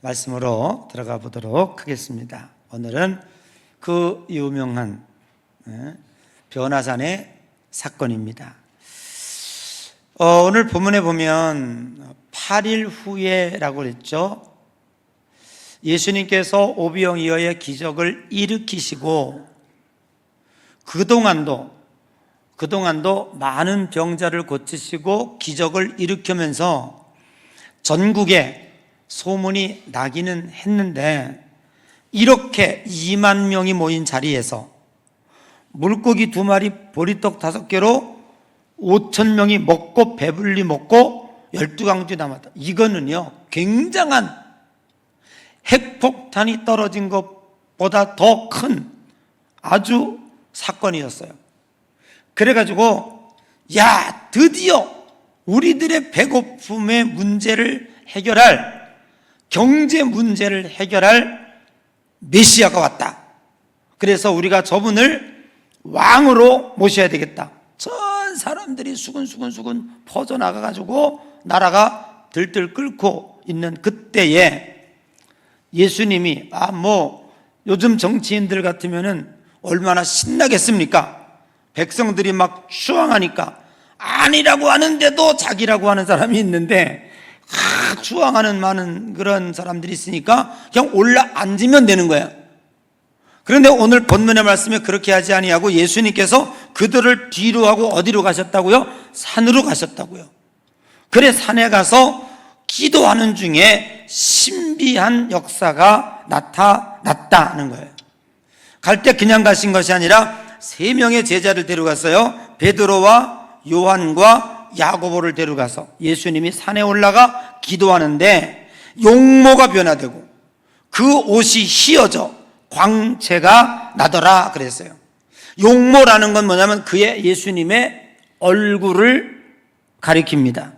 말씀으로 들어가 보도록 하겠습니다. 오늘은 그 유명한 변화산의 사건입니다. 오늘 본문에 보면 8일 후에라고 그랬죠. 예수님께서 오병이어의 기적을 일으키시고 그동안도 많은 병자를 고치시고 기적을 일으키면서 전국에 소문이 나기는 했는데, 이렇게 2만 명이 모인 자리에서 물고기 2마리 보리떡 5개로 5천 명이 먹고 배불리 먹고 12강도 남았다. 이거는요 굉장한 핵폭탄이 떨어진 것보다 더 큰 아주 사건이었어요. 그래가지고 드디어 우리들의 배고픔의 문제를 해결할, 경제 문제를 해결할 메시아가 왔다. 그래서 우리가 저분을 왕으로 모셔야 되겠다. 전 사람들이 수근수근 퍼져나가가지고 나라가 들들 끓고 있는 그때에 예수님이 요즘 정치인들 같으면은 얼마나 신나겠습니까? 백성들이 막 추앙하니까 아니라고 하는데도 자기라고 하는 사람이 있는데, 추앙하는 많은 그런 사람들이 있으니까 그냥 올라앉으면 되는 거예요. 그런데 오늘 본문의 말씀에 그렇게 하지 아니하고 예수님께서 그들을 뒤로 하고 어디로 가셨다고요? 산으로 가셨다고요. 그래 산에 가서 기도하는 중에 신비한 역사가 나타났다는 거예요. 갈 때 그냥 가신 것이 아니라 3명의 제자를 데려갔어요. 베드로와 요한과 야고보를 데려가서 예수님이 산에 올라가 기도하는데 용모가 변화되고 그 옷이 휘어져 광채가 나더라 그랬어요. 용모라는 건 뭐냐면 예수님의 얼굴을 가리킵니다.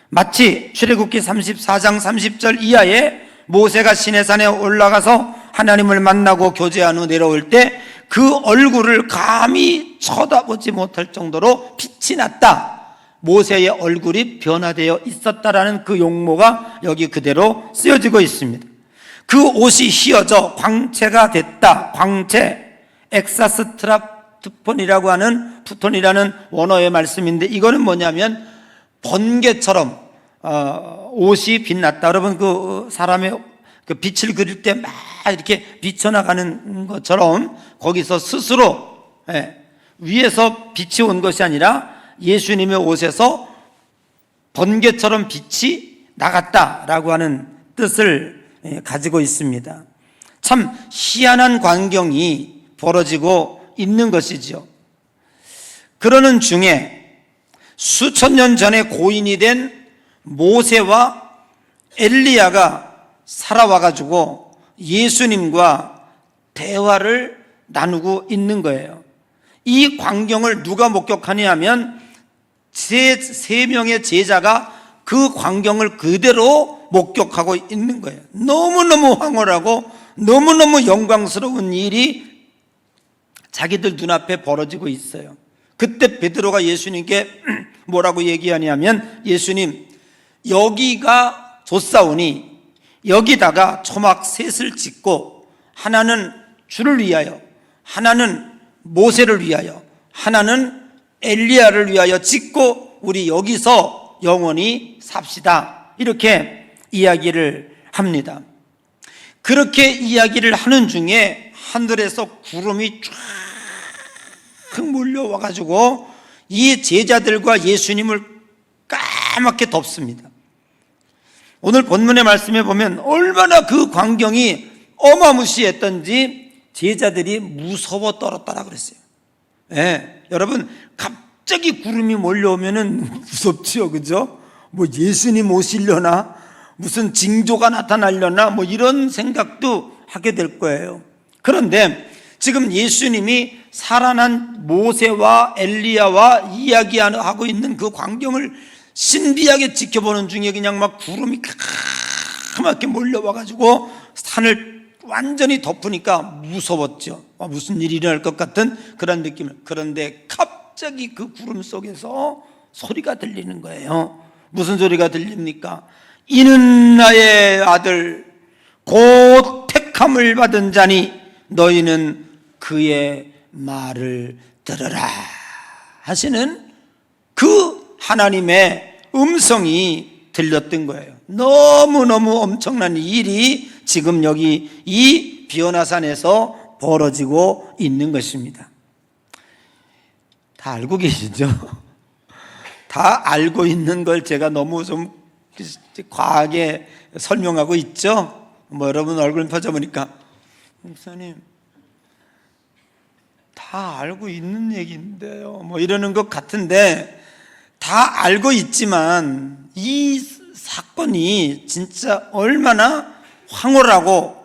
마치 출애굽기 34장 30절 이하에 모세가 시내산에 올라가서 하나님을 만나고 교제한 후 내려올 때 그 얼굴을 감히 쳐다보지 못할 정도로 빛이 났다. 모세의 얼굴이 변화되어 있었다라는 그 용모가 여기 그대로 쓰여지고 있습니다. 그 옷이 휘어져 광채가 됐다. 광채, 엑사스트라프톤이라고 하는 푸톤이라는 원어의 말씀인데, 이거는 뭐냐면 번개처럼 옷이 빛났다. 여러분 그 사람의 그 빛을 그릴 때 막 이렇게 비쳐나가는 것처럼 거기서 스스로 위에서 빛이 온 것이 아니라 예수님의 옷에서 번개처럼 빛이 나갔다라고 하는 뜻을 가지고 있습니다. 참 희한한 광경이 벌어지고 있는 것이죠. 그러는 중에 수천 년 전에 고인이 된 모세와 엘리야가 살아와가지고 예수님과 대화를 나누고 있는 거예요. 이 광경을 누가 목격하냐 하면 3명의 제자가 그 광경을 그대로 목격하고 있는 거예요. 너무너무 황홀하고 너무너무 영광스러운 일이 자기들 눈앞에 벌어지고 있어요. 그때 베드로가 예수님께 뭐라고 얘기하냐면, 예수님 여기가 좋사오니 여기다가 초막 셋을 짓고 하나는 주를 위하여, 하나는 모세를 위하여, 하나는 엘리야를 위하여 짓고 우리 여기서 영원히 삽시다. 이렇게 이야기를 합니다. 그렇게 이야기를 하는 중에 하늘에서 구름이 쫙 몰려와가지고 이 제자들과 예수님을 까맣게 덮습니다. 오늘 본문의 말씀에 보면 얼마나 그 광경이 어마무시했던지 제자들이 무서워 떨었다라 그랬어요. 여러분 갑자기 구름이 몰려오면은 무섭지요, 그죠? 예수님 오시려나, 무슨 징조가 나타나려나, 이런 생각도 하게 될 거예요. 그런데 지금 예수님이 살아난 모세와 엘리야와 이야기하고 있는 그 광경을 신비하게 지켜보는 중에 그냥 막 구름이 까맣게 몰려와가지고 산을 완전히 덮으니까 무서웠죠. 무슨 일이 일어날 것 같은 그런 느낌을. 그런데 갑자기 그 구름 속에서 소리가 들리는 거예요. 무슨 소리가 들립니까? 이는 나의 아들, 곧 택함을 받은 자니 너희는 그의 말을 들으라 하시는 그 하나님의 음성이 들렸던 거예요. 너무너무 엄청난 일이 지금 여기 이 비오나산에서 벌어지고 있는 것입니다. 다 알고 계시죠? 다 알고 있는 걸 제가 너무 좀 과하게 설명하고 있죠? 여러분 얼굴 펴져보니까 목사님 다 알고 있는 얘기인데요 이러는 것 같은데, 다 알고 있지만 이 사건이 진짜 얼마나 황홀하고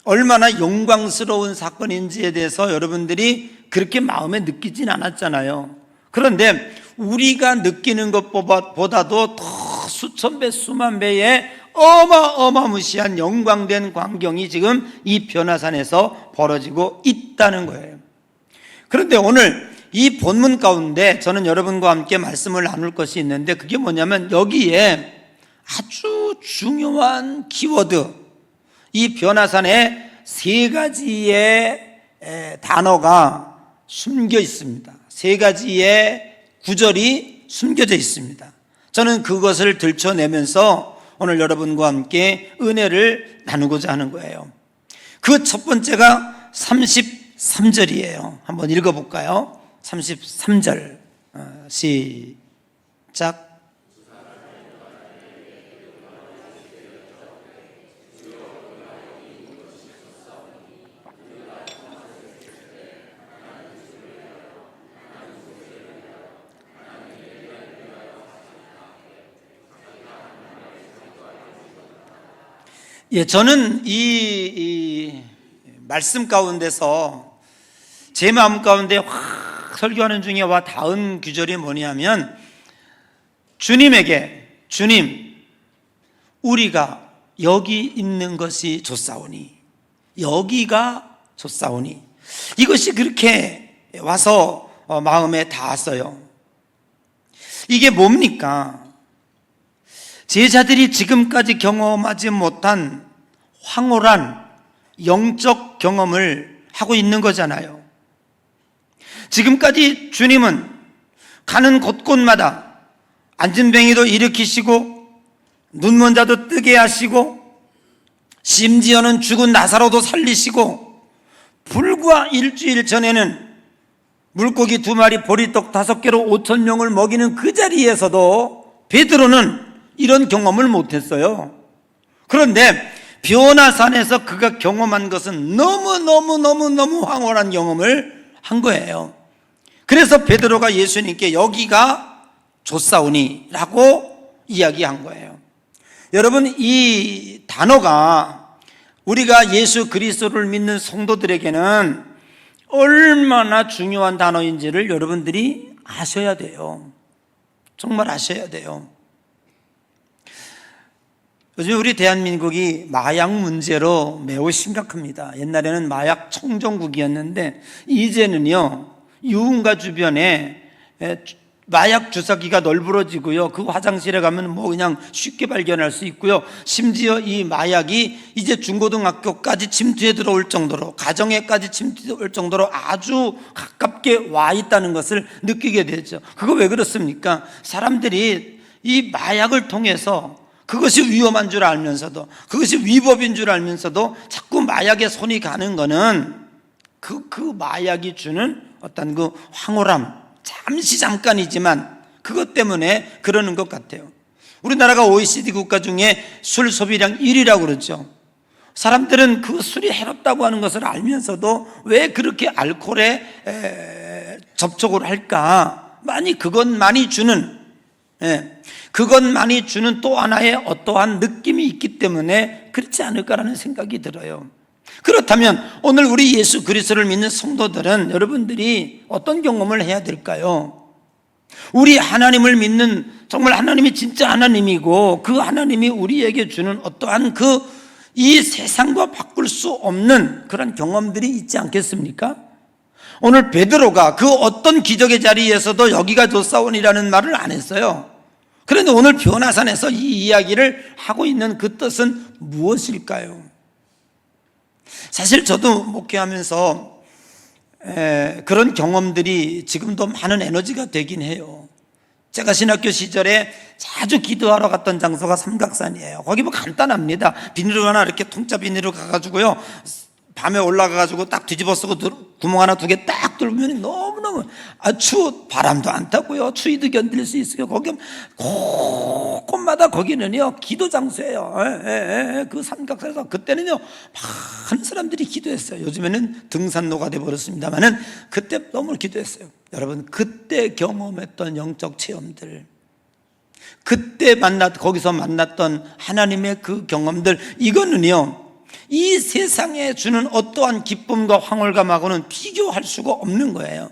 얼마나 영광스러운 사건인지에 대해서 여러분들이 그렇게 마음에 느끼진 않았잖아요. 그런데 우리가 느끼는 것보다도 더 수천 배 수만 배의 어마어마무시한 영광된 광경이 지금 이 변화산에서 벌어지고 있다는 거예요. 그런데 오늘 이 본문 가운데 저는 여러분과 함께 말씀을 나눌 것이 있는데, 그게 뭐냐면 여기에 아주 중요한 키워드, 이 변화산에 세 가지의 단어가 숨겨 있습니다. 세 가지의 구절이 숨겨져 있습니다. 저는 그것을 들춰내면서 오늘 여러분과 함께 은혜를 나누고자 하는 거예요. 그 첫 번째가 33절이에요. 한번 읽어볼까요? 33절 시작. 저는 이 말씀 가운데서 제 마음 가운데 확 설교하는 중에 와 닿은 구절이 뭐냐면, 주님에게 주님 우리가 여기 있는 것이 좋사오니, 여기가 좋사오니, 이것이 그렇게 와서 마음에 닿았어요. 이게 뭡니까? 제자들이 지금까지 경험하지 못한 황홀한 영적 경험을 하고 있는 거잖아요. 지금까지 주님은 가는 곳곳마다 안진뱅이도 일으키시고 눈먼 자도 뜨게 하시고 심지어는 죽은 나사로도 살리시고, 불과 일주일 전에는 물고기 2마리 보리떡 5개로 5,000명을 먹이는 그 자리에서도 베드로는 이런 경험을 못했어요. 그런데 변화산에서 그가 경험한 것은 너무 황홀한 경험을 한 거예요. 그래서 베드로가 예수님께 여기가 좋사오니 라고 이야기한 거예요. 여러분, 이 단어가 우리가 예수 그리스도를 믿는 성도들에게는 얼마나 중요한 단어인지를 여러분들이 아셔야 돼요. 정말 아셔야 돼요. 요즘 우리 대한민국이 마약 문제로 매우 심각합니다. 옛날에는 마약 청정국이었는데 이제는요, 유흥가 주변에 마약 주사기가 널브러지고요, 그 화장실에 가면 그냥 쉽게 발견할 수 있고요, 심지어 이 마약이 이제 중고등학교까지 침투해 들어올 정도로, 가정에까지 침투해 올 정도로 아주 가깝게 와 있다는 것을 느끼게 되죠. 그거 왜 그렇습니까? 사람들이 이 마약을 통해서 그것이 위험한 줄 알면서도, 그것이 위법인 줄 알면서도 자꾸 마약에 손이 가는 거는 그 마약이 주는 어떤 그 황홀함, 잠깐이지만 그것 때문에 그러는 것 같아요. 우리나라가 OECD 국가 중에 술 소비량 1위라고 그러죠. 사람들은 그 술이 해롭다고 하는 것을 알면서도 왜 그렇게 알코올에 접촉을 할까? 그것만이 주는 또 하나의 어떠한 느낌이 있기 때문에 그렇지 않을까라는 생각이 들어요. 그렇다면 오늘 우리 예수 그리스도를 믿는 성도들은 여러분들이 어떤 경험을 해야 될까요? 우리 하나님을 믿는, 정말 하나님이 진짜 하나님이고 그 하나님이 우리에게 주는 어떠한 이 세상과 바꿀 수 없는 그런 경험들이 있지 않겠습니까? 오늘 베드로가 그 어떤 기적의 자리에서도 여기가 좋사오니라는 말을 안 했어요. 그런데 오늘 변화산에서 이 이야기를 하고 있는 그 뜻은 무엇일까요? 사실 저도 목회하면서 그런 경험들이 지금도 많은 에너지가 되긴 해요. 제가 신학교 시절에 자주 기도하러 갔던 장소가 삼각산이에요. 거기 뭐 간단합니다. 비닐을 하나 이렇게 통짜 비닐을 가가지고요, 밤에 올라가가지고 딱 뒤집어 쓰고 구멍 하나 두 개 딱 뚫으면 너무너무 바람도 안 타고요, 추위도 견딜 수 있어요. 거기 곳곳마다 거기는요 기도 장소예요. 그 삼각산에서 그때는요 많은 사람들이 기도했어요. 요즘에는 등산로가 돼버렸습니다만은 그때 너무 기도했어요. 여러분, 그때 경험했던 영적 체험들, 그때 거기서 만났던 하나님의 그 경험들, 이거는요 이 세상에 주는 어떠한 기쁨과 황홀감하고는 비교할 수가 없는 거예요.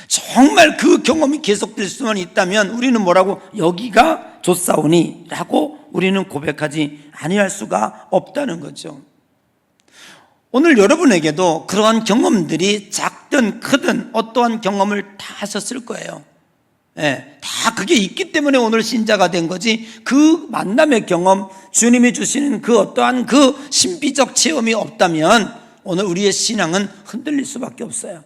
정말 그 경험이 계속될 수만 있다면 우리는 뭐라고, 여기가 좋사오니 라고 우리는 고백하지 아니할 수가 없다는 거죠. 오늘 여러분에게도 그러한 경험들이 작든 크든 어떠한 경험을 다 하셨을 거예요. 다 그게 있기 때문에 오늘 신자가 된 거지, 그 만남의 경험, 주님이 주시는 그 어떠한 그 신비적 체험이 없다면 오늘 우리의 신앙은 흔들릴 수밖에 없어요.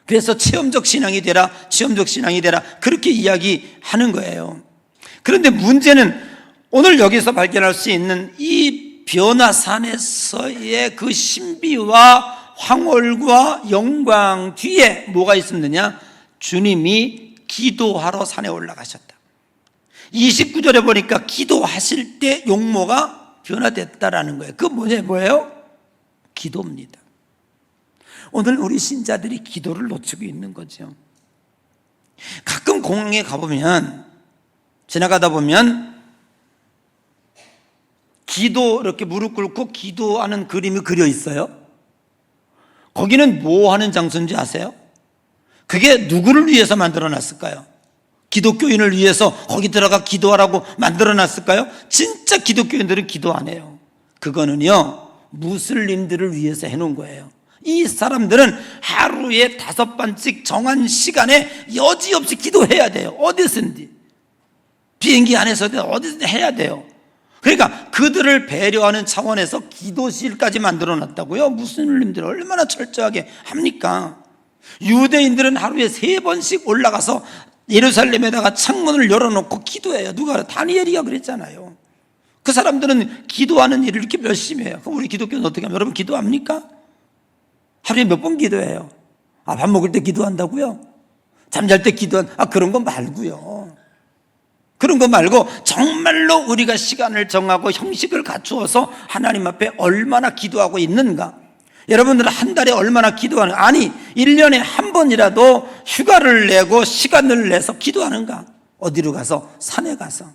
그래서 체험적 신앙이 되라, 체험적 신앙이 되라, 그렇게 이야기하는 거예요. 그런데 문제는 오늘 여기서 발견할 수 있는 이 변화산에서의 그 신비와 황홀과 영광 뒤에 뭐가 있었느냐? 주님이 기도하러 산에 올라가셨다. 29절에 보니까 기도하실 때 용모가 변화됐다라는 거예요. 그 뭐예요? 기도입니다. 오늘 우리 신자들이 기도를 놓치고 있는 거죠. 가끔 공항에 가보면, 지나가다 보면 기도 이렇게 무릎 꿇고 기도하는 그림이 그려 있어요. 거기는 뭐 하는 장소인지 아세요? 그게 누구를 위해서 만들어 놨을까요? 기독교인을 위해서 거기 들어가 기도하라고 만들어 놨을까요? 진짜 기독교인들은 기도 안 해요. 그거는요 무슬림들을 위해서 해놓은 거예요. 이 사람들은 하루에 5번씩 정한 시간에 여지없이 기도해야 돼요. 어디서든지, 비행기 안에서든 어디서든 해야 돼요. 그러니까 그들을 배려하는 차원에서 기도실까지 만들어 놨다고요. 무슬림들 얼마나 철저하게 합니까? 유대인들은 하루에 3번씩 올라가서 예루살렘에다가 창문을 열어놓고 기도해요. 누가? 다니엘이가 그랬잖아요. 그 사람들은 기도하는 일을 이렇게 열심히 해요. 그럼 우리 기독교는 어떻게 하면, 여러분 기도합니까? 하루에 몇 번 기도해요? 밥 먹을 때 기도한다고요? 잠잘 때 그런 거 말고요. 그런 거 말고 정말로 우리가 시간을 정하고 형식을 갖추어서 하나님 앞에 얼마나 기도하고 있는가. 여러분들은 한 달에 얼마나 기도하는, 1년에 한 번이라도 휴가를 내고 시간을 내서 기도하는가? 어디로 가서? 산에 가서.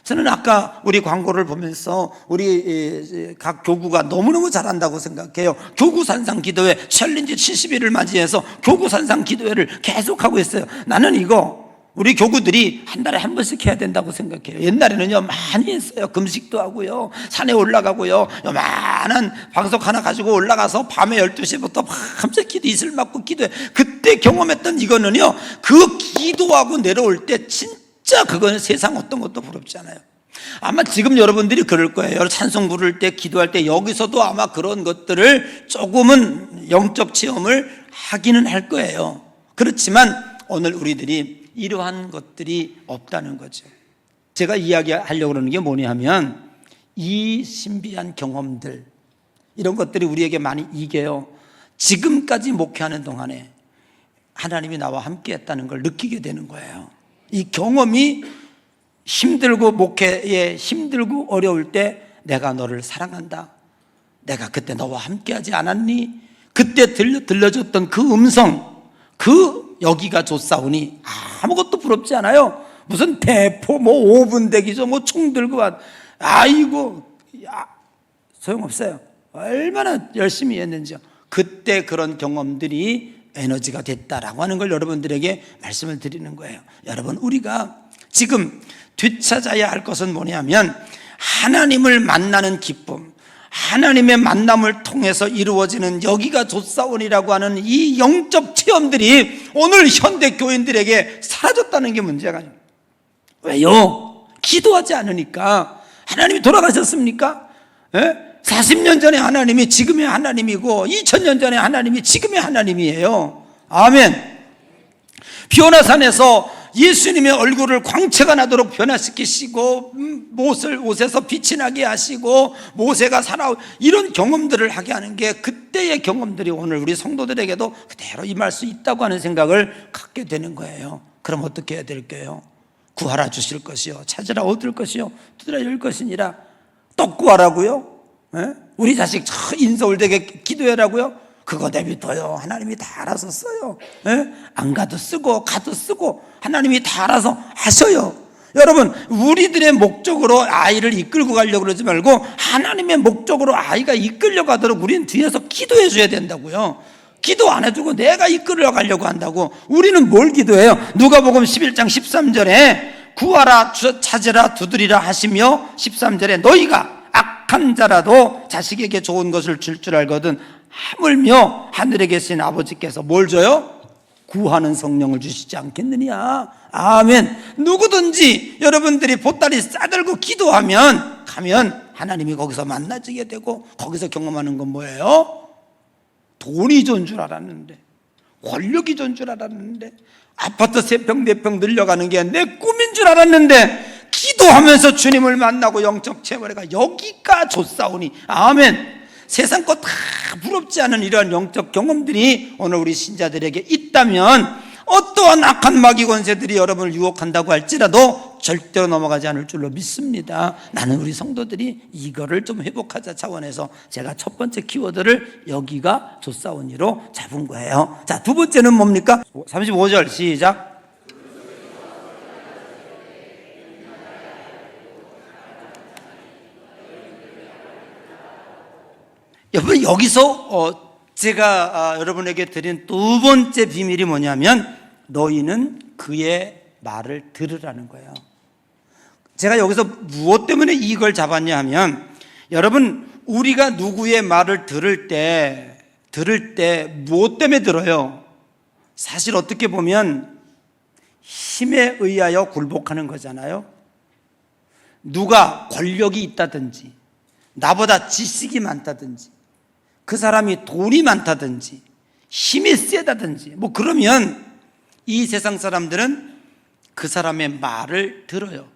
저는 아까 우리 광고를 보면서 우리 각 교구가 너무너무 잘한다고 생각해요. 교구산상 기도회 챌린지 70일을 맞이해서 교구산상 기도회를 계속하고 있어요. 나는 이거 우리 교구들이 한 달에 한 번씩 해야 된다고 생각해요. 옛날에는요 많이 했어요. 금식도 하고요, 산에 올라가고요, 요만한 방석 하나 가지고 올라가서 밤에 12시부터 밤새 기도, 이슬 맞고 기도해. 그때 경험했던 이거는요, 그 기도하고 내려올 때 진짜 그거는 세상 어떤 것도 부럽지 않아요. 아마 지금 여러분들이 그럴 거예요. 찬송 부를 때, 기도할 때 여기서도 아마 그런 것들을 조금은 영적 체험을 하기는 할 거예요. 그렇지만 오늘 우리들이 이러한 것들이 없다는 거죠. 제가 이야기하려고 그러는 게 뭐냐 하면, 이 신비한 경험들, 이런 것들이 우리에게 많이 이게요, 지금까지 목회하는 동안에 하나님이 나와 함께 했다는 걸 느끼게 되는 거예요. 이 경험이 힘들고, 목회에 힘들고 어려울 때 내가 너를 사랑한다, 내가 그때 너와 함께 하지 않았니, 그때 들려줬던 그 음성, 여기가 좋사오니, 아무것도 부럽지 않아요. 무슨 대포 5분 대기죠, 총 들고 소용없어요. 얼마나 열심히 했는지요. 그때 그런 경험들이 에너지가 됐다라고 하는 걸 여러분들에게 말씀을 드리는 거예요. 여러분, 우리가 지금 되찾아야 할 것은 뭐냐면, 하나님을 만나는 기쁨, 하나님의 만남을 통해서 이루어지는 여기가 좋사오니라고 하는 이 영적 체험들이 오늘 현대 교인들에게 사라졌다는 게 문제가 아니에요. 왜요? 기도하지 않으니까. 하나님이 돌아가셨습니까? 40년 전에 하나님이 지금의 하나님이고 2000년 전에 하나님이 지금의 하나님이에요. 아멘. 비오나산에서 예수님의 얼굴을 광채가 나도록 변화시키시고 옷에서 빛이 나게 하시고 모세가 살아 이런 경험들을 하게 하는 게 그때의 경험들이 오늘 우리 성도들에게도 그대로 임할 수 있다고 하는 생각을 갖게 되는 거예요. 그럼 어떻게 해야 될까요? 구하라 주실 것이요 찾으라 얻을 것이요 두드려 열 것이니라. 또 구하라고요? 예? 우리 자식 인서울대게 기도해라고요? 그거 내비둬요. 하나님이 다 알아서 써요. 예? 안 가도 쓰고 가도 쓰고 하나님이 다 알아서 하셔요. 여러분, 우리들의 목적으로 아이를 이끌고 가려고 그러지 말고 하나님의 목적으로 아이가 이끌려 가도록 우리는 뒤에서 기도해 줘야 된다고요. 기도 안 해주고 내가 이끌려 가려고 한다고. 우리는 뭘 기도해요? 누가복음 11장 13절에 구하라 찾으라 두드리라 하시며 13절에 너희가 악한 자라도 자식에게 좋은 것을 줄 줄 알거든 하물며 하늘에 계신 아버지께서 뭘 줘요? 구하는 성령을 주시지 않겠느냐. 아멘. 누구든지 여러분들이 보따리 싸들고 기도하면 가면 하나님이 거기서 만나지게 되고 거기서 경험하는 건 뭐예요? 돈이 좋은 줄 알았는데, 권력이 좋은 줄 알았는데, 아파트 3평 4평 늘려가는 게 내 꿈인 줄 알았는데 기도하면서 주님을 만나고 영적 체험해가 여기가 좋사오니. 아멘. 세상 것 다 부럽지 않은 이러한 영적 경험들이 오늘 우리 신자들에게 있다면 어떠한 악한 마귀 권세들이 여러분을 유혹한다고 할지라도 절대로 넘어가지 않을 줄로 믿습니다. 나는 우리 성도들이 이거를 좀 회복하자 차원에서 제가 첫 번째 키워드를 여기가 좋사오니로 잡은 거예요. 자, 두 번째는 뭡니까? 35절 시작. 여러분, 여기서 제가 여러분에게 드린 두 번째 비밀이 뭐냐면 너희는 그의 말을 들으라는 거예요. 제가 여기서 무엇 때문에 이걸 잡았냐 하면 여러분, 우리가 누구의 말을 들을 때 무엇 때문에 들어요? 사실 어떻게 보면 힘에 의하여 굴복하는 거잖아요. 누가 권력이 있다든지 나보다 지식이 많다든지 그 사람이 돈이 많다든지 힘이 세다든지 뭐 그러면 이 세상 사람들은 그 사람의 말을 들어요.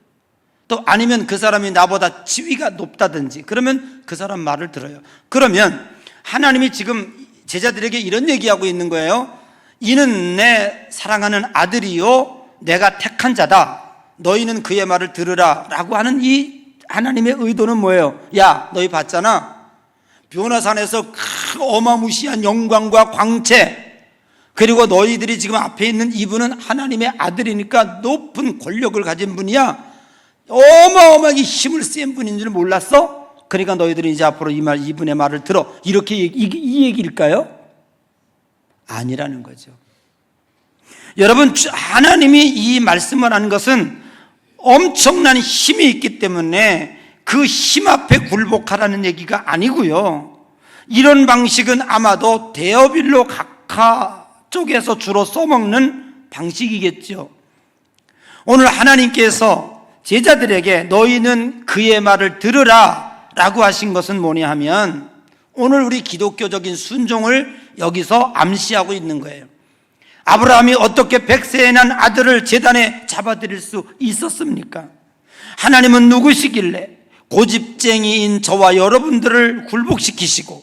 또 아니면 그 사람이 나보다 지위가 높다든지 그러면 그 사람 말을 들어요. 그러면 하나님이 지금 제자들에게 이런 얘기하고 있는 거예요. 이는 내 사랑하는 아들이요 내가 택한 자다. 너희는 그의 말을 들으라 라고 하는 이 하나님의 의도는 뭐예요? 야, 너희 봤잖아. 비오나산에서 어마무시한 영광과 광채, 그리고 너희들이 지금 앞에 있는 이분은 하나님의 아들이니까 높은 권력을 가진 분이야. 어마어마하게 힘을 센 분인 줄 몰랐어? 그러니까 너희들이 이제 앞으로 이분의 말을 들어. 이렇게 이 얘기일까요? 아니라는 거죠. 여러분, 하나님이 이 말씀을 하는 것은 엄청난 힘이 있기 때문에 그 힘 앞에 굴복하라는 얘기가 아니고요. 이런 방식은 아마도 데어빌로 각하 쪽에서 주로 써먹는 방식이겠죠. 오늘 하나님께서 제자들에게 너희는 그의 말을 들으라 라고 하신 것은 뭐냐 하면 오늘 우리 기독교적인 순종을 여기서 암시하고 있는 거예요. 아브라함이 어떻게 100세에 난 아들을 제단에 잡아드릴 수 있었습니까? 하나님은 누구시길래 고집쟁이인 저와 여러분들을 굴복시키시고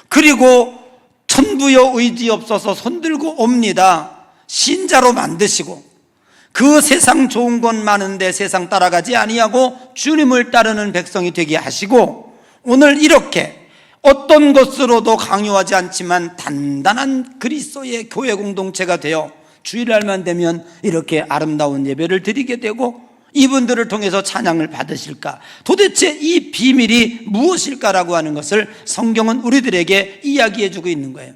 그리고 천부여 의지 없어서 손들고 옵니다 신자로 만드시고 그 세상 좋은 것 많은데 세상 따라가지 아니하고 주님을 따르는 백성이 되게 하시고 오늘 이렇게 어떤 것으로도 강요하지 않지만 단단한 그리스도의 교회 공동체가 되어 주일날만 되면 이렇게 아름다운 예배를 드리게 되고 이분들을 통해서 찬양을 받으실까? 도대체 이 비밀이 무엇일까라고 하는 것을 성경은 우리들에게 이야기해주고 있는 거예요.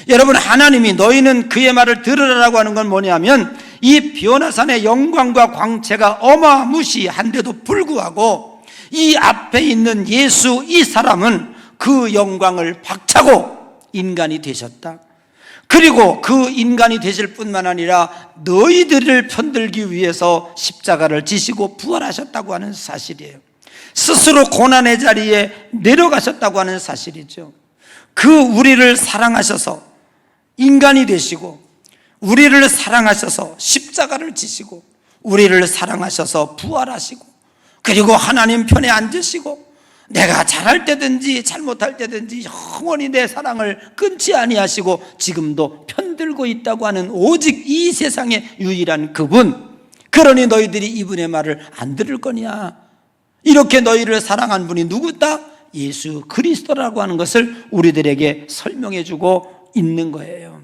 여러분, 하나님이 너희는 그의 말을 들으라고 하는 건 뭐냐면 이 비오나산의 영광과 광채가 어마무시한데도 불구하고 이 앞에 있는 예수 이 사람은 그 영광을 박차고 인간이 되셨다. 그리고 그 인간이 되실 뿐만 아니라 너희들을 편들기 위해서 십자가를 지시고 부활하셨다고 하는 사실이에요. 스스로 고난의 자리에 내려가셨다고 하는 사실이죠. 그 우리를 사랑하셔서 인간이 되시고, 우리를 사랑하셔서 십자가를 지시고, 우리를 사랑하셔서 부활하시고, 그리고 하나님 편에 앉으시고, 내가 잘할 때든지 잘못할 때든지 영원히 내 사랑을 끊지 아니하시고 지금도 편들고 있다고 하는 오직 이 세상의 유일한 그분, 그러니 너희들이 이분의 말을 안 들을 거냐? 이렇게 너희를 사랑한 분이 누구다? 예수 그리스도라고 하는 것을 우리들에게 설명해 주고 있는 거예요.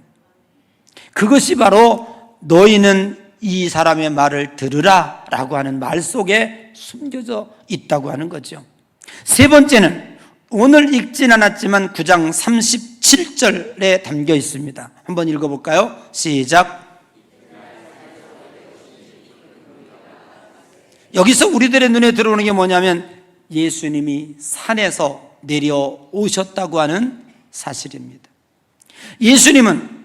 그것이 바로 너희는 이 사람의 말을 들으라 라고 하는 말 속에 숨겨져 있다고 하는 거죠. 세 번째는 오늘 읽진 않았지만 9장 37절에 담겨 있습니다. 한번 읽어볼까요? 시작. 여기서 우리들의 눈에 들어오는 게 뭐냐면 예수님이 산에서 내려오셨다고 하는 사실입니다. 예수님은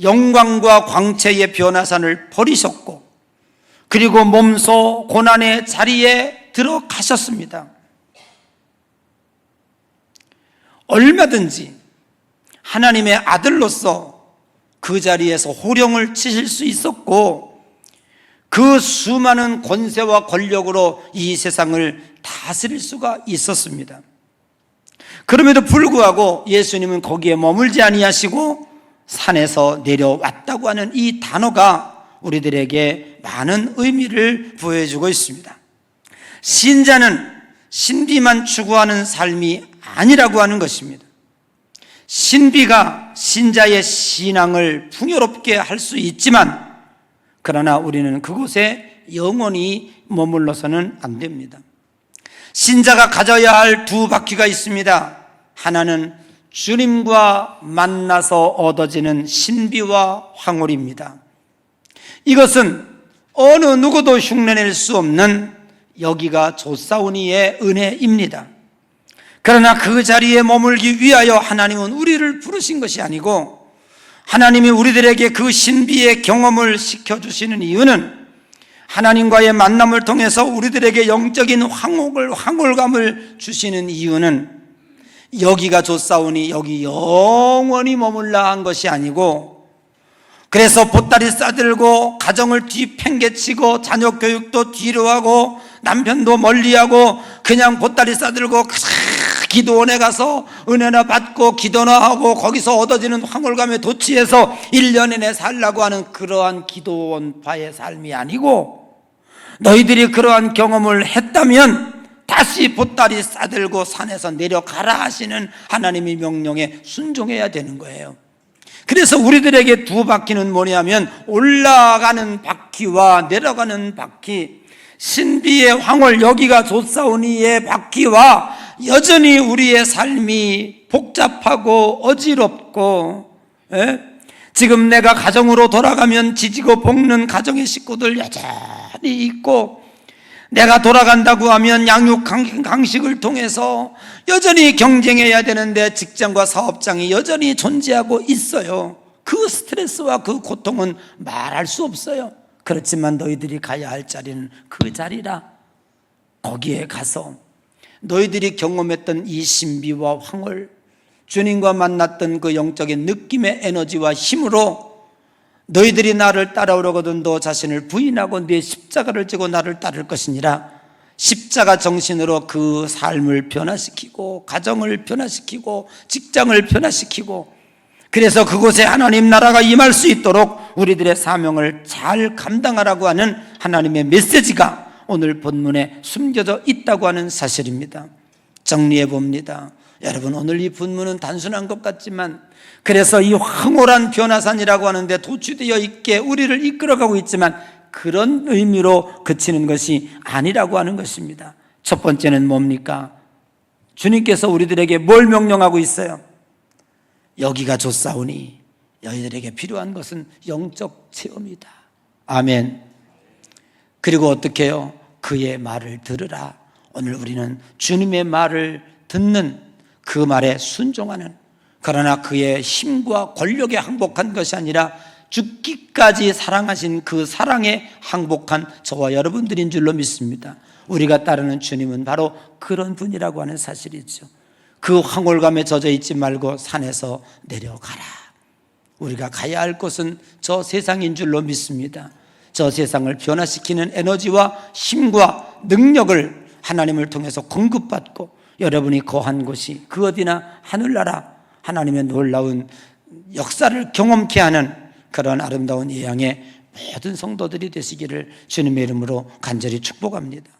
영광과 광채의 변화산을 버리셨고, 그리고 몸소 고난의 자리에 들어가셨습니다. 얼마든지 하나님의 아들로서 그 자리에서 호령을 치실 수 있었고, 그 수많은 권세와 권력으로 이 세상을 다스릴 수가 있었습니다. 그럼에도 불구하고 예수님은 거기에 머물지 아니하시고 산에서 내려왔다고 하는 이 단어가 우리들에게 많은 의미를 부여해주고 있습니다. 신자는 신비만 추구하는 삶이 아니라고 하는 것입니다. 신비가 신자의 신앙을 풍요롭게 할 수 있지만, 그러나 우리는 그곳에 영원히 머물러서는 안 됩니다. 신자가 가져야 할 두 바퀴가 있습니다. 하나는 주님과 만나서 얻어지는 신비와 황홀입니다. 이것은 어느 누구도 흉내낼 수 없는 여기가 좋사오니의 은혜입니다. 그러나 그 자리에 머물기 위하여 하나님은 우리를 부르신 것이 아니고, 하나님이 우리들에게 그 신비의 경험을 시켜주시는 이유는 하나님과의 만남을 통해서 우리들에게 영적인 황홀감을 주시는 이유는 여기가 좋사오니 여기 영원히 머물라 한 것이 아니고, 그래서 보따리 싸들고 가정을 뒤팽개치고 자녀 교육도 뒤로 하고 남편도 멀리하고 그냥 보따리 싸들고 기도원에 가서 은혜나 받고 기도나 하고 거기서 얻어지는 황홀감에 도취해서 1년 내내 살라고 하는 그러한 기도원파의 삶이 아니고, 너희들이 그러한 경험을 했다면 다시 보따리 싸들고 산에서 내려가라 하시는 하나님의 명령에 순종해야 되는 거예요. 그래서 우리들에게 두 바퀴는 뭐냐면 올라가는 바퀴와 내려가는 바퀴, 신비의 황홀 여기가 좋사오니의 바퀴와 여전히 우리의 삶이 복잡하고 어지럽고, 지금 내가 가정으로 돌아가면 지지고 볶는 가정의 식구들 여전히 있고, 내가 돌아간다고 하면 양육 강식을 통해서 여전히 경쟁해야 되는데 직장과 사업장이 여전히 존재하고 있어요. 그 스트레스와 그 고통은 말할 수 없어요. 그렇지만 너희들이 가야 할 자리는 그 자리라. 거기에 가서 너희들이 경험했던 이 신비와 황홀, 주님과 만났던 그 영적인 느낌의 에너지와 힘으로 너희들이 나를 따라오려거든 너 자신을 부인하고 내 십자가를 지고 나를 따를 것이니라. 십자가 정신으로 그 삶을 변화시키고 가정을 변화시키고 직장을 변화시키고, 그래서 그곳에 하나님 나라가 임할 수 있도록 우리들의 사명을 잘 감당하라고 하는 하나님의 메시지가 오늘 본문에 숨겨져 있다고 하는 사실입니다. 정리해 봅니다. 여러분, 오늘 이 본문은 단순한 것 같지만, 그래서 이 황홀한 변화산이라고 하는데 도취되어 있게 우리를 이끌어가고 있지만 그런 의미로 그치는 것이 아니라고 하는 것입니다. 첫 번째는 뭡니까? 주님께서 우리들에게 뭘 명령하고 있어요? 여기가 좋사오니 너희들에게 필요한 것은 영적 체험이다. 아멘. 그리고 어떻게 해요? 그의 말을 들으라. 오늘 우리는 주님의 말을 듣는, 그 말에 순종하는, 그러나 그의 힘과 권력에 항복한 것이 아니라 죽기까지 사랑하신 그 사랑에 항복한 저와 여러분들인 줄로 믿습니다. 우리가 따르는 주님은 바로 그런 분이라고 하는 사실이죠. 그 황홀감에 젖어 있지 말고 산에서 내려가라. 우리가 가야 할 곳은 저 세상인 줄로 믿습니다. 저 세상을 변화시키는 에너지와 힘과 능력을 하나님을 통해서 공급받고 여러분이 거한 곳이 그 어디나 하늘나라 하나님의 놀라운 역사를 경험케 하는 그런 아름다운 예양의 모든 성도들이 되시기를 주님의 이름으로 간절히 축복합니다.